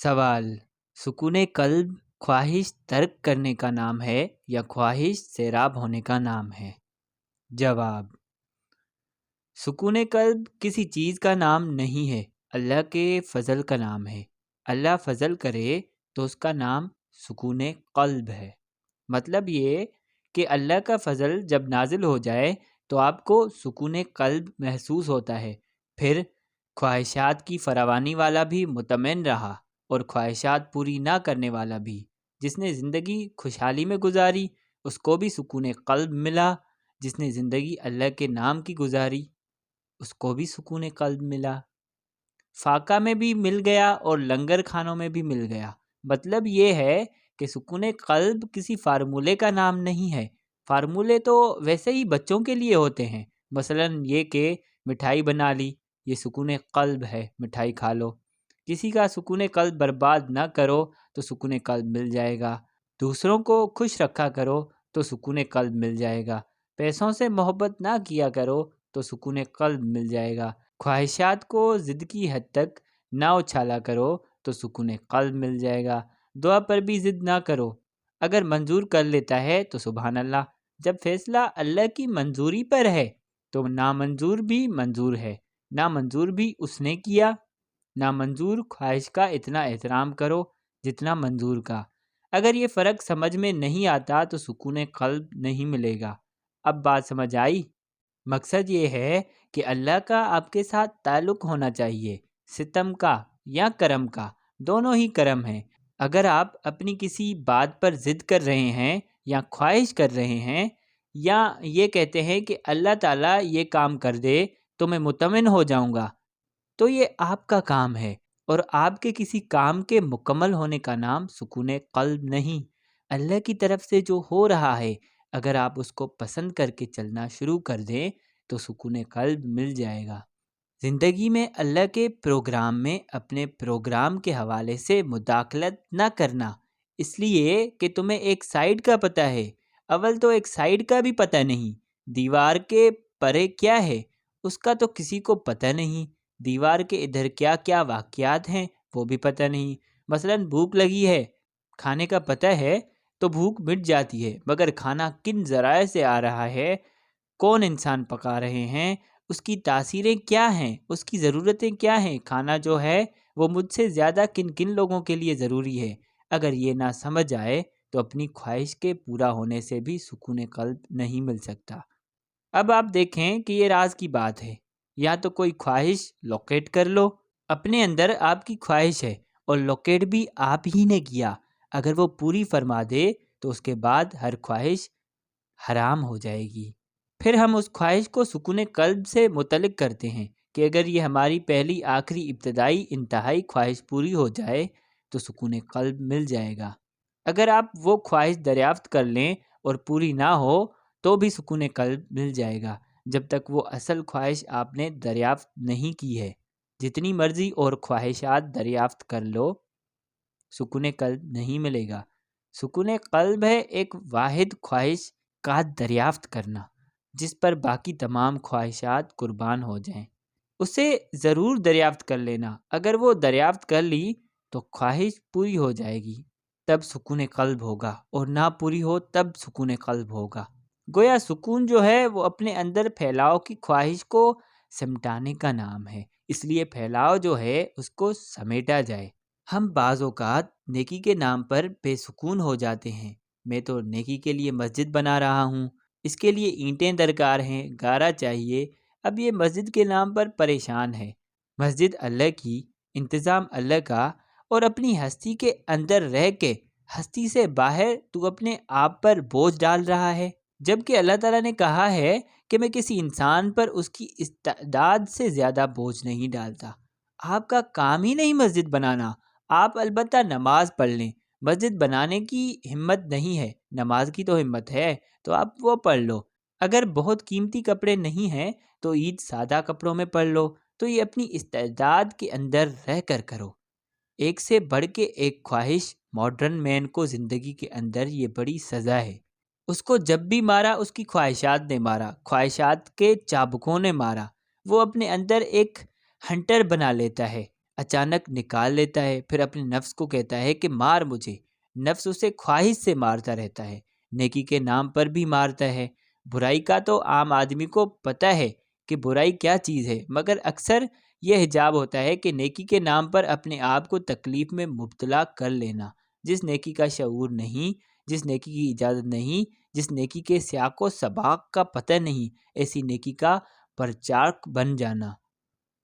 سوال: سکون قلب خواہش ترک کرنے کا نام ہے یا خواہش سیراب ہونے کا نام ہے؟ جواب: سکون قلب کسی چیز کا نام نہیں ہے، اللہ کے فضل کا نام ہے۔ اللہ فضل کرے تو اس کا نام سکون قلب ہے۔ مطلب یہ کہ اللہ کا فضل جب نازل ہو جائے تو آپ کو سکون قلب محسوس ہوتا ہے، پھر خواہشات کی فراوانی والا بھی مطمئن رہا اور خواہشات پوری نہ کرنے والا بھی۔ جس نے زندگی خوشحالی میں گزاری اس کو بھی سکون قلب ملا، جس نے زندگی اللہ کے نام کی گزاری اس کو بھی سکون قلب ملا۔ فاقہ میں بھی مل گیا اور لنگر کھانوں میں بھی مل گیا۔ مطلب یہ ہے کہ سکون قلب کسی فارمولے کا نام نہیں ہے۔ فارمولے تو ویسے ہی بچوں کے لیے ہوتے ہیں، مثلا یہ کہ مٹھائی بنا لی، یہ سکون قلب ہے، مٹھائی کھا لو۔ کسی کا سکون قلب برباد نہ کرو تو سکون قلب مل جائے گا۔ دوسروں کو خوش رکھا کرو تو سکون قلب مل جائے گا۔ پیسوں سے محبت نہ کیا کرو تو سکون قلب مل جائے گا۔ خواہشات کو ضد کی حد تک نہ اچھالا کرو تو سکون قلب مل جائے گا۔ دعا پر بھی ضد نہ کرو، اگر منظور کر لیتا ہے تو سبحان اللہ، جب فیصلہ اللہ کی منظوری پر ہے تو نامنظور بھی منظور ہے، نامنظور بھی اس نے کیا۔ نامنظور خواہش کا اتنا احترام کرو جتنا منظور کا۔ اگر یہ فرق سمجھ میں نہیں آتا تو سکون قلب نہیں ملے گا۔ اب بات سمجھ آئی؟ مقصد یہ ہے کہ اللہ کا آپ کے ساتھ تعلق ہونا چاہیے، ستم کا یا کرم کا، دونوں ہی کرم ہیں۔ اگر آپ اپنی کسی بات پر ضد کر رہے ہیں یا خواہش کر رہے ہیں یا یہ کہتے ہیں کہ اللہ تعالیٰ یہ کام کر دے تو میں مطمئن ہو جاؤں گا، تو یہ آپ کا کام ہے اور آپ کے کسی کام کے مکمل ہونے کا نام سکون قلب نہیں۔ اللہ کی طرف سے جو ہو رہا ہے اگر آپ اس کو پسند کر کے چلنا شروع کر دیں تو سکون قلب مل جائے گا۔ زندگی میں اللہ کے پروگرام میں اپنے پروگرام کے حوالے سے مداخلت نہ کرنا، اس لیے کہ تمہیں ایک سائیڈ کا پتہ ہے۔ اول تو ایک سائیڈ کا بھی پتہ نہیں، دیوار کے پرے کیا ہے اس کا تو کسی کو پتہ نہیں، دیوار کے ادھر کیا کیا واقعات ہیں وہ بھی پتہ نہیں۔ مثلا بھوک لگی ہے، کھانے کا پتہ ہے تو بھوک مٹ جاتی ہے، مگر کھانا کن ذرائع سے آ رہا ہے، کون انسان پکا رہے ہیں، اس کی تاثیریں کیا ہیں، اس کی ضرورتیں کیا ہیں، کھانا جو ہے وہ مجھ سے زیادہ کن کن لوگوں کے لیے ضروری ہے، اگر یہ نہ سمجھ آئے تو اپنی خواہش کے پورا ہونے سے بھی سکون قلب نہیں مل سکتا۔ اب آپ دیکھیں کہ یہ راز کی بات ہے، یا تو کوئی خواہش لوکیٹ کر لو، اپنے اندر آپ کی خواہش ہے اور لوکیٹ بھی آپ ہی نے کیا، اگر وہ پوری فرما دے تو اس کے بعد ہر خواہش حرام ہو جائے گی۔ پھر ہم اس خواہش کو سکون قلب سے متعلق کرتے ہیں کہ اگر یہ ہماری پہلی آخری ابتدائی انتہائی خواہش پوری ہو جائے تو سکون قلب مل جائے گا۔ اگر آپ وہ خواہش دریافت کر لیں اور پوری نہ ہو تو بھی سکون قلب مل جائے گا، جب تک وہ اصل خواہش آپ نے دریافت نہیں کی ہے۔ جتنی مرضی اور خواہشات دریافت کر لو، سکون قلب نہیں ملے گا۔ سکون قلب ہے ایک واحد خواہش کا دریافت کرنا جس پر باقی تمام خواہشات قربان ہو جائیں۔ اسے ضرور دریافت کر لینا، اگر وہ دریافت کر لی تو خواہش پوری ہو جائے گی، تب سکون قلب ہوگا، اور نہ پوری ہو تب سکون قلب ہوگا۔ گویا سکون جو ہے وہ اپنے اندر پھیلاؤ کی خواہش کو سمٹانے کا نام ہے، اس لیے پھیلاؤ جو ہے اس کو سمیٹا جائے۔ ہم بعض اوقات نیکی کے نام پر بے سکون ہو جاتے ہیں، میں تو نیکی کے لیے مسجد بنا رہا ہوں، اس کے لیے اینٹیں درکار ہیں، گارا چاہیے، اب یہ مسجد کے نام پر پریشان ہے۔ مسجد اللہ کی، انتظام اللہ کا، اور اپنی ہستی کے اندر رہ کے ہستی سے باہر تو اپنے آپ پر بوجھ ڈال رہا ہے، جبکہ اللہ تعالیٰ نے کہا ہے کہ میں کسی انسان پر اس کی استعداد سے زیادہ بوجھ نہیں ڈالتا۔ آپ کا کام ہی نہیں مسجد بنانا، آپ البتہ نماز پڑھ لیں، مسجد بنانے کی ہمت نہیں ہے، نماز کی تو ہمت ہے، تو آپ وہ پڑھ لو۔ اگر بہت قیمتی کپڑے نہیں ہیں تو عید سادہ کپڑوں میں پڑھ لو، تو یہ اپنی استعداد کے اندر رہ کر کرو۔ ایک سے بڑھ کے ایک خواہش، ماڈرن مین کو زندگی کے اندر یہ بڑی سزا ہے۔ اس کو جب بھی مارا اس کی خواہشات نے مارا، خواہشات کے چابکوں نے مارا، وہ اپنے اندر ایک ہنٹر بنا لیتا ہے، اچانک نکال لیتا ہے، پھر اپنے نفس کو کہتا ہے کہ مار مجھے۔ نفس اسے خواہش سے مارتا رہتا ہے، نیکی کے نام پر بھی مارتا ہے۔ برائی کا تو عام آدمی کو پتہ ہے کہ برائی کیا چیز ہے، مگر اکثر یہ حجاب ہوتا ہے کہ نیکی کے نام پر اپنے آپ کو تکلیف میں مبتلا کر لینا۔ جس نیکی کا شعور نہیں، جس نیکی کی اجازت نہیں، جس نیکی کے سیاق و سباق کا پتہ نہیں، ایسی نیکی کا پرچارک بن جانا۔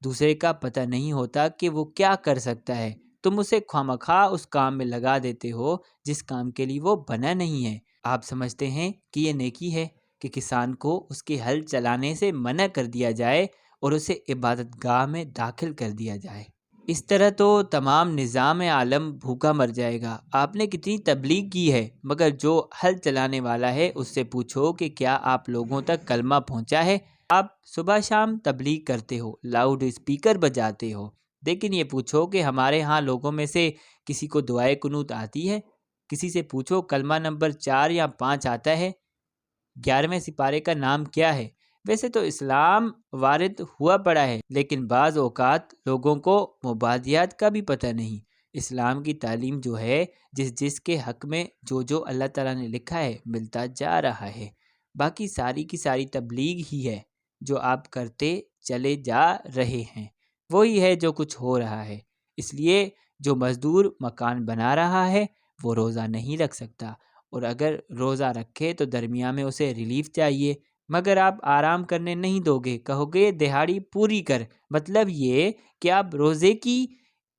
دوسرے کا پتہ نہیں ہوتا کہ وہ کیا کر سکتا ہے، تم اسے خوامخواہ اس کام میں لگا دیتے ہو جس کام کے لیے وہ بنا نہیں ہے۔ آپ سمجھتے ہیں کہ یہ نیکی ہے کہ کسان کو اس کے ہل چلانے سے منع کر دیا جائے اور اسے عبادت گاہ میں داخل کر دیا جائے؟ اس طرح تو تمام نظام عالم بھوکا مر جائے گا۔ آپ نے کتنی تبلیغ کی ہے، مگر جو ہل چلانے والا ہے اس سے پوچھو کہ کیا آپ لوگوں تک کلمہ پہنچا ہے؟ آپ صبح شام تبلیغ کرتے ہو، لاؤڈ اسپیکر بجاتے ہو، لیکن یہ پوچھو کہ ہمارے ہاں لوگوں میں سے کسی کو دعائے قنوت آتی ہے؟ کسی سے پوچھو کلمہ نمبر 4 یا 5 آتا ہے؟ 11ویں سپارے کا نام کیا ہے؟ ویسے تو اسلام وارد ہوا پڑا ہے، لیکن بعض اوقات لوگوں کو مبادیات کا بھی پتہ نہیں۔ اسلام کی تعلیم جو ہے، جس کے حق میں جو اللہ تعالیٰ نے لکھا ہے ملتا جا رہا ہے، باقی ساری کی ساری تبلیغ ہی ہے جو آپ کرتے چلے جا رہے ہیں، وہی ہے جو کچھ ہو رہا ہے۔ اس لیے جو مزدور مکان بنا رہا ہے وہ روزہ نہیں رکھ سکتا، اور اگر روزہ رکھے تو درمیان میں اسے ریلیف چاہیے، مگر آپ آرام کرنے نہیں دو گے، کہو گے دہاڑی پوری کر۔ مطلب یہ کہ آپ روزے کی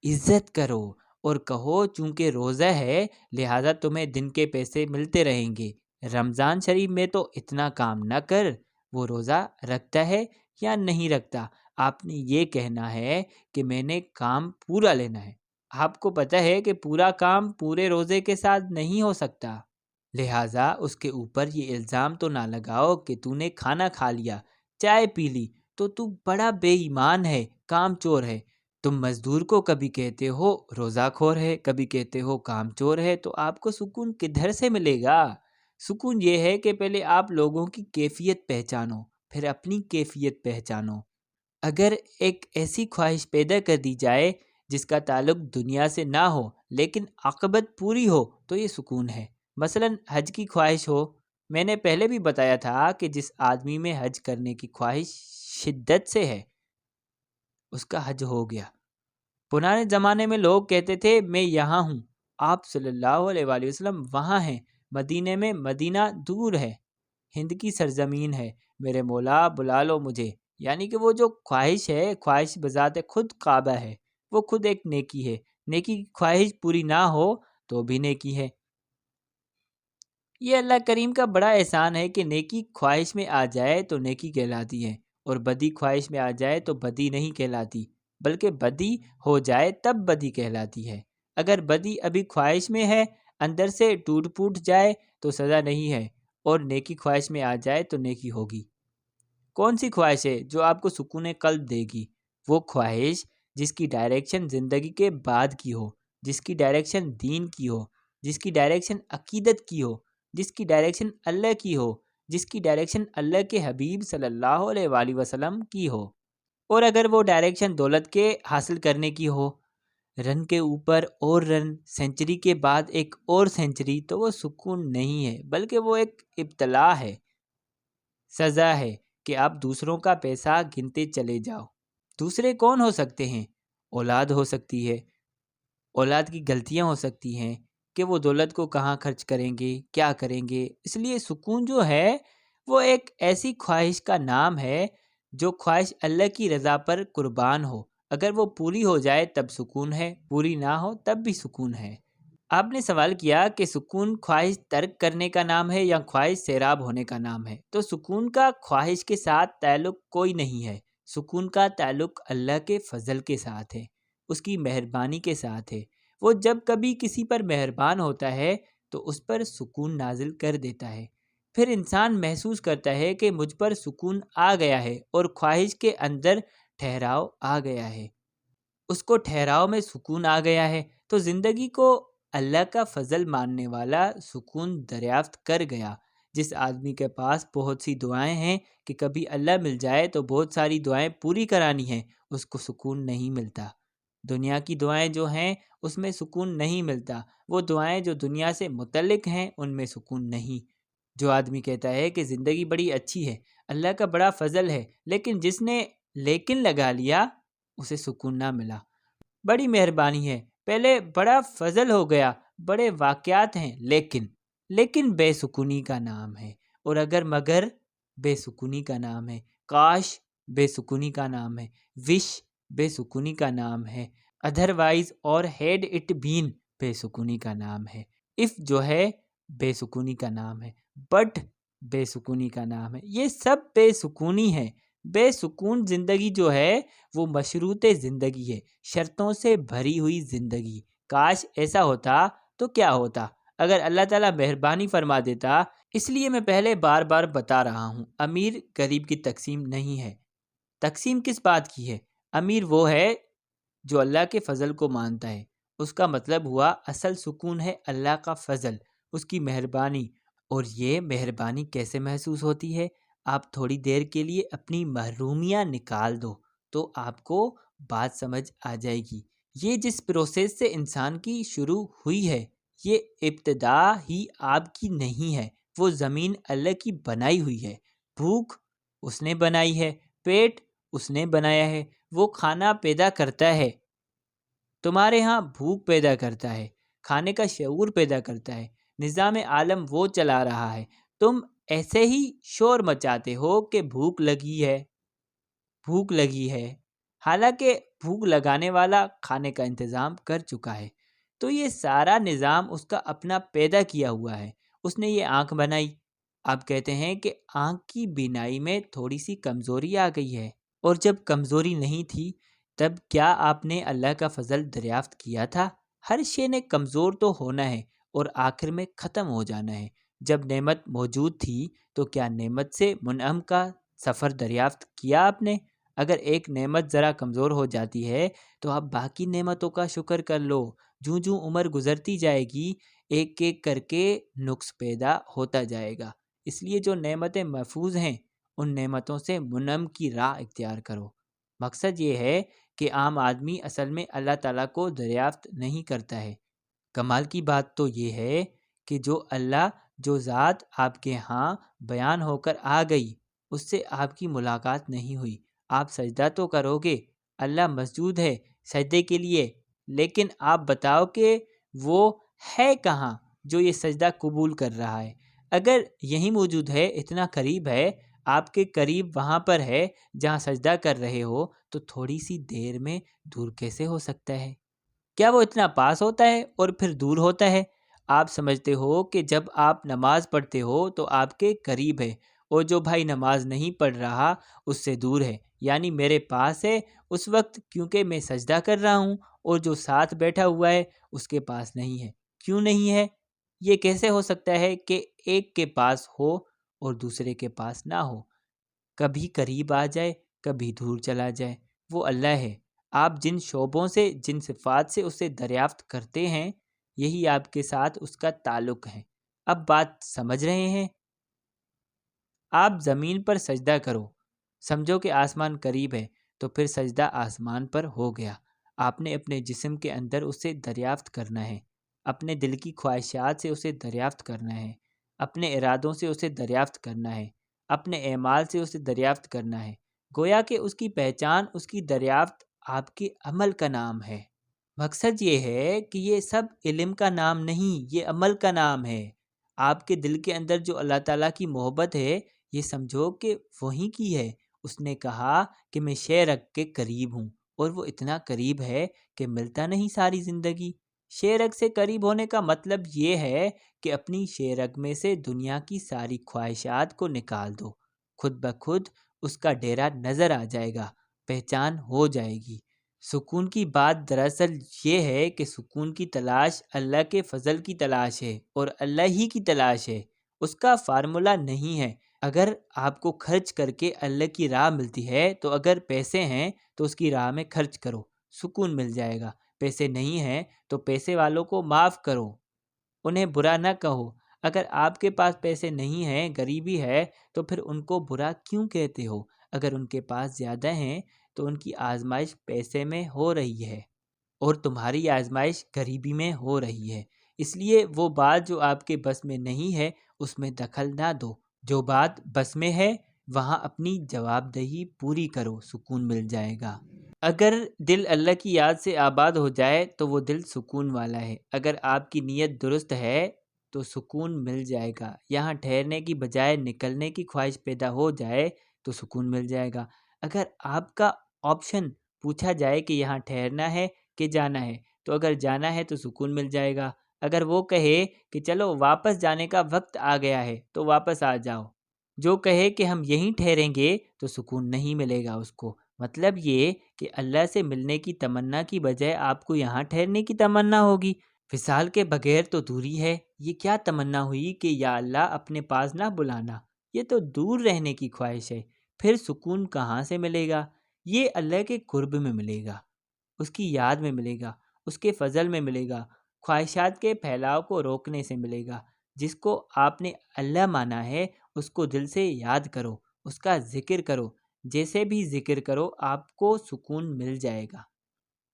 عزت کرو اور کہو چونکہ روزہ ہے لہذا تمہیں دن کے پیسے ملتے رہیں گے۔ رمضان شریف میں تو اتنا کام نہ کر، وہ روزہ رکھتا ہے یا نہیں رکھتا، آپ نے یہ کہنا ہے کہ میں نے کام پورا لینا ہے۔ آپ کو پتہ ہے کہ پورا کام پورے روزے کے ساتھ نہیں ہو سکتا، لہٰذا اس کے اوپر یہ الزام تو نہ لگاؤ کہ تو نے کھانا کھا لیا، چائے پی لی تو بڑا بے ایمان ہے، کام چور ہے۔ تم مزدور کو کبھی کہتے ہو روزہ کھور ہے، کبھی کہتے ہو کام چور ہے، تو آپ کو سکون کدھر سے ملے گا؟ سکون یہ ہے کہ پہلے آپ لوگوں کی کیفیت پہچانو، پھر اپنی کیفیت پہچانو۔ اگر ایک ایسی خواہش پیدا کر دی جائے جس کا تعلق دنیا سے نہ ہو لیکن عاقبت پوری ہو تو یہ سکون ہے۔ مثلا حج کی خواہش ہو، میں نے پہلے بھی بتایا تھا کہ جس آدمی میں حج کرنے کی خواہش شدت سے ہے اس کا حج ہو گیا۔ پرانے زمانے میں لوگ کہتے تھے میں یہاں ہوں، آپ صلی اللہ علیہ وآلہ وسلم وہاں ہیں، مدینے میں، مدینہ دور ہے، ہند کی سرزمین ہے، میرے مولا بلا لو مجھے۔ یعنی کہ وہ جو خواہش ہے، خواہش بذات خود کعبہ ہے، وہ خود ایک نیکی ہے۔ نیکی کی خواہش پوری نہ ہو تو بھی نیکی ہے۔ یہ اللہ کریم کا بڑا احسان ہے کہ نیکی خواہش میں آ جائے تو نیکی کہلاتی ہے، اور بدی خواہش میں آ جائے تو بدی نہیں کہلاتی، بلکہ بدی ہو جائے تب بدی کہلاتی ہے۔ اگر بدی ابھی خواہش میں ہے، اندر سے ٹوٹ پھوٹ جائے تو سزا نہیں ہے، اور نیکی خواہش میں آ جائے تو نیکی ہوگی۔ کون سی خواہش ہے جو آپ کو سکون قلب دے گی؟ وہ خواہش جس کی ڈائریکشن زندگی کے بعد کی ہو، جس کی ڈائریکشن دین کی ہو، جس کی ڈائریکشن عقیدت کی ہو، جس کی ڈائریکشن اللہ کی ہو، جس کی ڈائریکشن اللہ کے حبیب صلی اللہ علیہ وآلہ وسلم کی ہو۔ اور اگر وہ ڈائریکشن دولت کے حاصل کرنے کی ہو، رن کے اوپر اور رن، سینچری کے بعد ایک اور سینچری، تو وہ سکون نہیں ہے، بلکہ وہ ایک ابتلا ہے، سزا ہے کہ آپ دوسروں کا پیسہ گنتے چلے جاؤ۔ دوسرے کون ہو سکتے ہیں؟ اولاد ہو سکتی ہے، اولاد کی غلطیاں ہو سکتی ہیں کہ وہ دولت کو کہاں خرچ کریں گے، کیا کریں گے۔ اس لیے سکون جو ہے وہ ایک ایسی خواہش کا نام ہے جو خواہش اللہ کی رضا پر قربان ہو۔ اگر وہ پوری ہو جائے تب سکون ہے، پوری نہ ہو تب بھی سکون ہے۔ آپ نے سوال کیا کہ سکون خواہش ترک کرنے کا نام ہے یا خواہش سیراب ہونے کا نام ہے؟ تو سکون کا خواہش کے ساتھ تعلق کوئی نہیں ہے۔ سکون کا تعلق اللہ کے فضل کے ساتھ ہے، اس کی مہربانی کے ساتھ ہے۔ وہ جب کبھی کسی پر مہربان ہوتا ہے تو اس پر سکون نازل کر دیتا ہے، پھر انسان محسوس کرتا ہے کہ مجھ پر سکون آ گیا ہے اور خواہش کے اندر ٹھہراؤ آ گیا ہے، اس کو ٹھہراؤ میں سکون آ گیا ہے، تو زندگی کو اللہ کا فضل ماننے والا سکون دریافت کر گیا۔ جس آدمی کے پاس بہت سی دعائیں ہیں کہ کبھی اللہ مل جائے تو بہت ساری دعائیں پوری کرانی ہیں، اس کو سکون نہیں ملتا۔ دنیا کی دعائیں جو ہیں اس میں سکون نہیں ملتا، وہ دعائیں جو دنیا سے متعلق ہیں ان میں سکون نہیں۔ جو آدمی کہتا ہے کہ زندگی بڑی اچھی ہے، اللہ کا بڑا فضل ہے، لیکن جس نے لیکن لگا لیا اسے سکون نہ ملا۔ بڑی مہربانی ہے، پہلے بڑا فضل ہو گیا، بڑے واقعات ہیں، لیکن بے سکونی کا نام ہے، اور اگر مگر بے سکونی کا نام ہے، کاش بے سکونی کا نام ہے، وش بے سکونی کا نام ہے، ادروائز اور ہیڈ اٹ بین بے سکونی کا نام ہے، اف جو ہے بے سکونی کا نام ہے، بٹ بے سکونی کا نام ہے، یہ سب بے سکونی ہے۔ بے سکون زندگی جو ہے وہ مشروط زندگی ہے، شرطوں سے بھری ہوئی زندگی۔ کاش ایسا ہوتا تو کیا ہوتا؟ اگر اللہ تعالیٰ مہربانی فرما دیتا۔ اس لیے میں پہلے بار بار بتا رہا ہوں، امیر غریب کی تقسیم نہیں ہے۔ تقسیم کس بات کی ہے؟ امیر وہ ہے جو اللہ کے فضل کو مانتا ہے، اس کا مطلب ہوا اصل سکون ہے اللہ کا فضل، اس کی مہربانی۔ اور یہ مہربانی کیسے محسوس ہوتی ہے؟ آپ تھوڑی دیر کے لیے اپنی محرومیاں نکال دو تو آپ کو بات سمجھ آ جائے گی۔ یہ جس پروسیس سے انسان کی شروع ہوئی ہے، یہ ابتدا ہی آپ کی نہیں ہے، وہ زمین اللہ کی بنائی ہوئی ہے۔ بھوک اس نے بنائی ہے، پیٹ اس نے بنایا ہے، وہ کھانا پیدا کرتا ہے، تمہارے ہاں بھوک پیدا کرتا ہے، کھانے کا شعور پیدا کرتا ہے، نظام عالم وہ چلا رہا ہے۔ تم ایسے ہی شور مچاتے ہو کہ بھوک لگی ہے، حالانکہ بھوک لگانے والا کھانے کا انتظام کر چکا ہے۔ تو یہ سارا نظام اس کا اپنا پیدا کیا ہوا ہے۔ اس نے یہ آنکھ بنائی، آپ کہتے ہیں کہ آنکھ کی بینائی میں تھوڑی سی کمزوری آ گئی ہے، اور جب کمزوری نہیں تھی تب کیا آپ نے اللہ کا فضل دریافت کیا تھا؟ ہر شے نے کمزور تو ہونا ہے اور آخر میں ختم ہو جانا ہے۔ جب نعمت موجود تھی تو کیا نعمت سے منعم کا سفر دریافت کیا آپ نے؟ اگر ایک نعمت ذرا کمزور ہو جاتی ہے تو آپ باقی نعمتوں کا شکر کر لو۔ جوں جوں عمر گزرتی جائے گی ایک ایک کر کے نقص پیدا ہوتا جائے گا۔ اس لیے جو نعمتیں محفوظ ہیں ان نعمتوں سے منعم کی راہ اختیار کرو۔ مقصد یہ ہے کہ عام آدمی اصل میں اللہ تعالیٰ کو دریافت نہیں کرتا ہے۔ کمال کی بات تو یہ ہے کہ جو ذات آپ کے ہاں بیان ہو کر آ گئی اس سے آپ کی ملاقات نہیں ہوئی۔ آپ سجدہ تو کرو گے، اللہ مسجود ہے سجدے کے لیے، لیکن آپ بتاؤ کہ وہ ہے کہاں جو یہ سجدہ قبول کر رہا ہے؟ اگر یہی موجود ہے، اتنا قریب ہے، آپ کے قریب وہاں پر ہے جہاں سجدہ کر رہے ہو، تو تھوڑی سی دیر میں دور کیسے ہو سکتا ہے؟ کیا وہ اتنا پاس ہوتا ہے اور پھر دور ہوتا ہے؟ آپ سمجھتے ہو کہ جب آپ نماز پڑھتے ہو تو آپ کے قریب ہے، اور جو بھائی نماز نہیں پڑھ رہا اس سے دور ہے، یعنی میرے پاس ہے اس وقت کیونکہ میں سجدہ کر رہا ہوں، اور جو ساتھ بیٹھا ہوا ہے اس کے پاس نہیں ہے۔ کیوں نہیں ہے؟ یہ کیسے ہو سکتا ہے کہ ایک کے پاس ہو اور دوسرے کے پاس نہ ہو؟ کبھی قریب آ جائے، کبھی دور چلا جائے، وہ اللہ ہے۔ آپ جن شعبوں سے، جن صفات سے اسے دریافت کرتے ہیں، یہی آپ کے ساتھ اس کا تعلق ہے۔ اب بات سمجھ رہے ہیں؟ آپ زمین پر سجدہ کرو، سمجھو کہ آسمان قریب ہے، تو پھر سجدہ آسمان پر ہو گیا۔ آپ نے اپنے جسم کے اندر اسے دریافت کرنا ہے، اپنے دل کی خواہشات سے اسے دریافت کرنا ہے، اپنے ارادوں سے اسے دریافت کرنا ہے، اپنے اعمال سے اسے دریافت کرنا ہے۔ گویا کہ اس کی پہچان، اس کی دریافت آپ کے عمل کا نام ہے۔ مقصد یہ ہے کہ یہ سب علم کا نام نہیں، یہ عمل کا نام ہے۔ آپ کے دل کے اندر جو اللہ تعالیٰ کی محبت ہے، یہ سمجھو کہ وہی کی ہے۔ اس نے کہا کہ میں شے رگ کے قریب ہوں، اور وہ اتنا قریب ہے کہ ملتا نہیں ساری زندگی۔ شے رگ سے قریب ہونے کا مطلب یہ ہے کہ اپنی شے رگ میں سے دنیا کی ساری خواہشات کو نکال دو، خود بخود اس کا ڈیرا نظر آ جائے گا، پہچان ہو جائے گی۔ سکون کی بات دراصل یہ ہے کہ سکون کی تلاش اللہ کے فضل کی تلاش ہے، اور اللہ ہی کی تلاش ہے، اس کا فارمولہ نہیں ہے۔ اگر آپ کو خرچ کر کے اللہ کی راہ ملتی ہے تو اگر پیسے ہیں تو اس کی راہ میں خرچ کرو، سکون مل جائے گا۔ پیسے نہیں ہیں تو پیسے والوں کو معاف کرو، انہیں برا نہ کہو۔ اگر آپ کے پاس پیسے نہیں ہیں، غریبی ہے، تو پھر ان کو برا کیوں کہتے ہو؟ اگر ان کے پاس زیادہ ہیں تو ان کی آزمائش پیسے میں ہو رہی ہے۔ اور تمہاری آزمائش غریبی میں ہو رہی ہے، اس لیے وہ بات جو آپ کے بس میں نہیں ہے اس میں دخل نہ دو، جو بات بس میں ہے وہاں اپنی جواب دہی پوری کرو، سکون مل جائے گا۔ اگر دل اللہ کی یاد سے آباد ہو جائے تو وہ دل سکون والا ہے، اگر آپ کی نیت درست ہے تو سکون مل جائے گا۔ یہاں ٹھہرنے کی بجائے نکلنے کی خواہش پیدا ہو جائے تو سکون مل جائے گا۔ اگر آپ کا آپشن پوچھا جائے کہ یہاں ٹھہرنا ہے کہ جانا ہے، تو اگر جانا ہے تو سکون مل جائے گا۔ اگر وہ کہے کہ چلو واپس جانے کا وقت آ گیا ہے تو واپس آ جاؤ، جو کہے کہ ہم یہیں ٹھہریں گے تو سکون نہیں ملے گا اس کو۔ مطلب یہ کہ اللہ سے ملنے کی تمنا کی بجائے آپ کو یہاں ٹھہرنے کی تمنا ہوگی۔ وصال کے بغیر تو دوری ہے، یہ کیا تمنا ہوئی کہ یا اللہ اپنے پاس نہ بلانا، یہ تو دور رہنے کی خواہش ہے۔ پھر سکون کہاں سے ملے گا؟ یہ اللہ کے قرب میں ملے گا، اس کی یاد میں ملے گا، اس کے فضل میں ملے گا، خواہشات کے پھیلاؤ کو روکنے سے ملے گا۔ جس کو آپ نے اللہ مانا ہے اس کو دل سے یاد کرو، اس کا ذکر کرو، جیسے بھی ذکر کرو آپ کو سکون مل جائے گا۔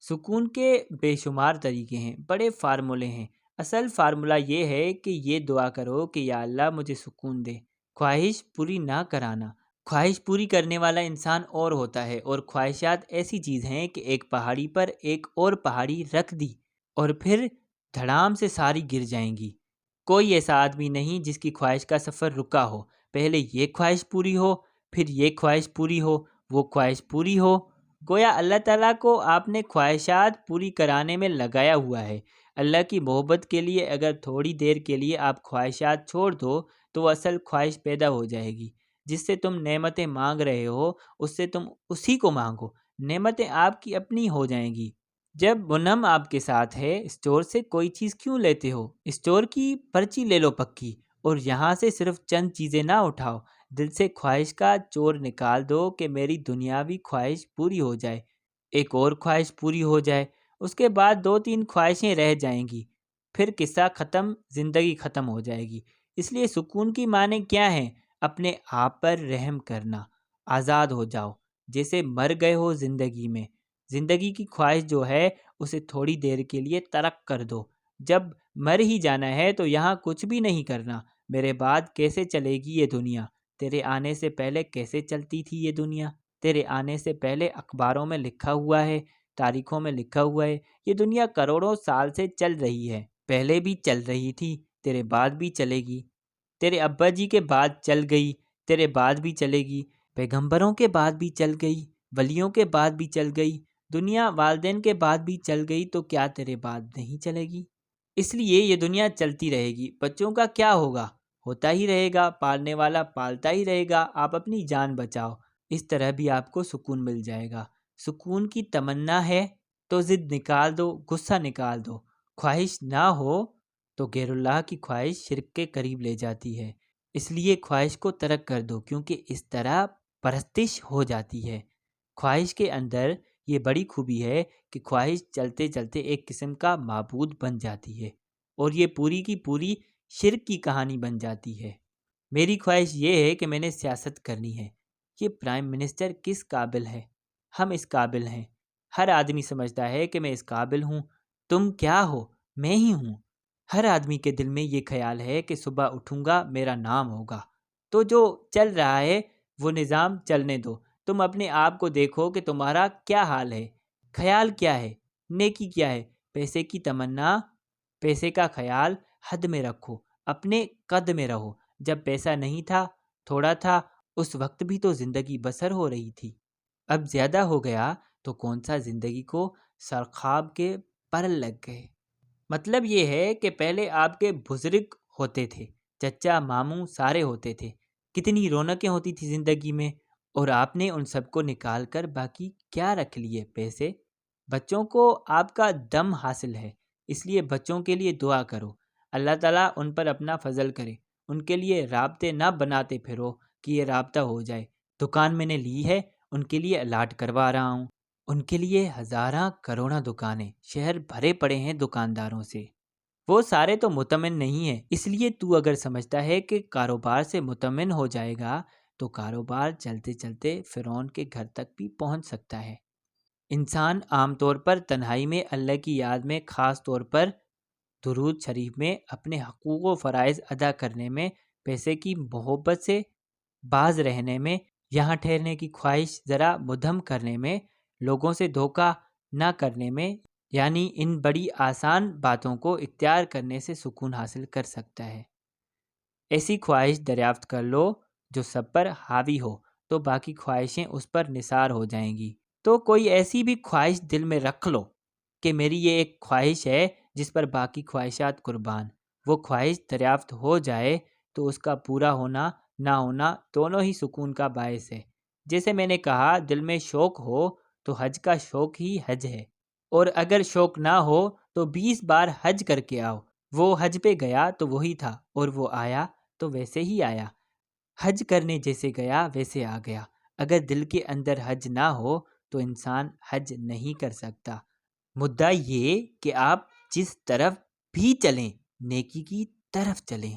سکون کے بے شمار طریقے ہیں، بڑے فارمولے ہیں۔ اصل فارمولہ یہ ہے کہ یہ دعا کرو کہ یا اللہ مجھے سکون دے، خواہش پوری نہ کرانا۔ خواہش پوری کرنے والا انسان اور ہوتا ہے، اور خواہشات ایسی چیز ہیں کہ ایک پہاڑی پر ایک اور پہاڑی رکھ دی اور پھر دھڑام سے ساری گر جائیں گی۔ کوئی ایسا آدمی نہیں جس کی خواہش کا سفر رکا ہو، پہلے یہ خواہش پوری ہو، پھر یہ خواہش پوری ہو، وہ خواہش پوری ہو۔ گویا اللہ تعالیٰ کو آپ نے خواہشات پوری کرانے میں لگایا ہوا ہے۔ اللہ کی محبت کے لیے اگر تھوڑی دیر کے لیے آپ خواہشات چھوڑ دو تو وہ اصل خواہش پیدا ہو جائے گی۔ جس سے تم نعمتیں مانگ رہے ہو اس سے تم اسی کو مانگو، نعمتیں آپ کی اپنی ہو جائیں گی۔ جب منعم آپ کے ساتھ ہے، اسٹور سے کوئی چیز کیوں لیتے ہو؟ اسٹور کی پرچی لے لو پکی، اور یہاں سے صرف چند چیزیں نہ اٹھاؤ، دل سے خواہش کا چور نکال دو کہ میری دنیاوی خواہش پوری ہو جائے، ایک اور خواہش پوری ہو جائے، اس کے بعد 2-3 خواہشیں رہ جائیں گی، پھر قصہ ختم، زندگی ختم ہو جائے گی۔ اس لیے سکون کی معنی کیا ہے؟ اپنے آپ پر رحم کرنا، آزاد ہو جاؤ، جیسے مر گئے ہو زندگی میں۔ زندگی کی خواہش جو ہے اسے تھوڑی دیر کے لیے ترک کر دو۔ جب مر ہی جانا ہے تو یہاں کچھ بھی نہیں کرنا۔ میرے بعد کیسے چلے گی یہ دنیا؟ تیرے آنے سے پہلے کیسے چلتی تھی یہ دنیا؟ تیرے آنے سے پہلے اخباروں میں لکھا ہوا ہے، تاریخوں میں لکھا ہوا ہے، یہ دنیا کروڑوں سال سے چل رہی ہے، پہلے بھی چل رہی تھی، تیرے بعد بھی چلے گی۔ تیرے ابا جی کے بعد چل گئی، تیرے بعد بھی چلے گی، پیغمبروں کے بعد بھی چل گئی، ولیوں کے بعد بھی چل گئی، دنیا والدین کے بعد بھی چل گئی، تو کیا تیرے بعد نہیں چلے گی؟ اس لیے یہ دنیا چلتی رہے گی۔ بچوں کا کیا ہوگا؟ ہوتا ہی رہے گا، پالنے والا پالتا ہی رہے گا، آپ اپنی جان بچاؤ، اس طرح بھی آپ کو سکون مل جائے گا۔ سکون کی تمنا ہے تو ضد نکال دو، غصہ نکال دو۔ خواہش نہ ہو تو غیر اللہ کی خواہش شرک کے قریب لے جاتی ہے، اس لیے خواہش کو ترک کر دو، کیونکہ اس طرح پرستش ہو جاتی ہے۔ خواہش کے اندر یہ بڑی خوبی ہے کہ خواہش چلتے چلتے ایک قسم کا معبود بن جاتی ہے، اور یہ پوری کی پوری شرک کی کہانی بن جاتی ہے۔ میری خواہش یہ ہے کہ میں نے سیاست کرنی ہے، یہ پرائم منسٹر کس قابل ہے؟ ہم اس قابل ہیں، ہر آدمی سمجھتا ہے کہ میں اس قابل ہوں۔ تم کیا ہو؟ میں ہی ہوں۔ ہر آدمی کے دل میں یہ خیال ہے کہ صبح اٹھوں گا میرا نام ہوگا، تو جو چل رہا ہے وہ نظام چلنے دو، تم اپنے آپ کو دیکھو کہ تمہارا کیا حال ہے، خیال کیا ہے، نیکی کیا ہے۔ پیسے کی تمنا، پیسے کا خیال حد میں رکھو، اپنے قد میں رہو۔ جب پیسہ نہیں تھا، تھوڑا تھا، اس وقت بھی تو زندگی بسر ہو رہی تھی، اب زیادہ ہو گیا تو کون سا زندگی کو سرخاب کے پر لگ گئے۔ مطلب یہ ہے کہ پہلے آپ کے بزرگ ہوتے تھے، چچا ماموں سارے ہوتے تھے، کتنی رونقیں ہوتی تھی زندگی میں، اور آپ نے ان سب کو نکال کر باقی کیا رکھ لیے؟ پیسے۔ بچوں کو آپ کا دم حاصل ہے، اس لیے بچوں کے لیے دعا کرو، اللہ تعالیٰ ان پر اپنا فضل کرے۔ ان کے لیے رابطے نہ بناتے پھرو کہ یہ رابطہ ہو جائے۔ دکان میں نے لی ہے، ان کے لیے الاٹ کروا رہا ہوں، ان کے لیے ہزاراں کروڑاں دکانیں، شہر بھرے پڑے ہیں دکانداروں سے، وہ سارے تو مطمئن نہیں ہیں۔ اس لیے تو اگر سمجھتا ہے کہ کاروبار سے مطمئن ہو جائے گا تو کاروبار چلتے چلتے فرعون کے گھر تک بھی پہنچ سکتا ہے۔ انسان عام طور پر تنہائی میں اللہ کی یاد میں، خاص طور پر درود شریف میں، اپنے حقوق و فرائض ادا کرنے میں، پیسے کی محبت سے باز رہنے میں، یہاں ٹھہرنے کی خواہش ذرا مدھم کرنے میں، لوگوں سے دھوکہ نہ کرنے میں، یعنی ان بڑی آسان باتوں کو اختیار کرنے سے سکون حاصل کر سکتا ہے۔ ایسی خواہش دریافت کر لو جو سب پر حاوی ہو، تو باقی خواہشیں اس پر نثار ہو جائیں گی۔ تو کوئی ایسی بھی خواہش دل میں رکھ لو کہ میری یہ ایک خواہش ہے جس پر باقی خواہشات قربان۔ وہ خواہش دریافت ہو جائے تو اس کا پورا ہونا نہ ہونا دونوں ہی سکون کا باعث ہے۔ جیسے میں نے کہا، دل میں شوق ہو تو حج کا شوق ہی حج ہے، اور اگر شوق نہ ہو تو 20 بار حج کر کے آؤ، وہ حج پہ گیا تو وہی تھا، اور وہ آیا تو ویسے ہی آیا۔ حج کرنے جیسے گیا ویسے آ گیا۔ اگر دل کے اندر حج نہ ہو تو انسان حج نہیں کر سکتا۔ مدعا یہ کہ آپ جس طرف بھی چلیں نیکی کی طرف چلیں۔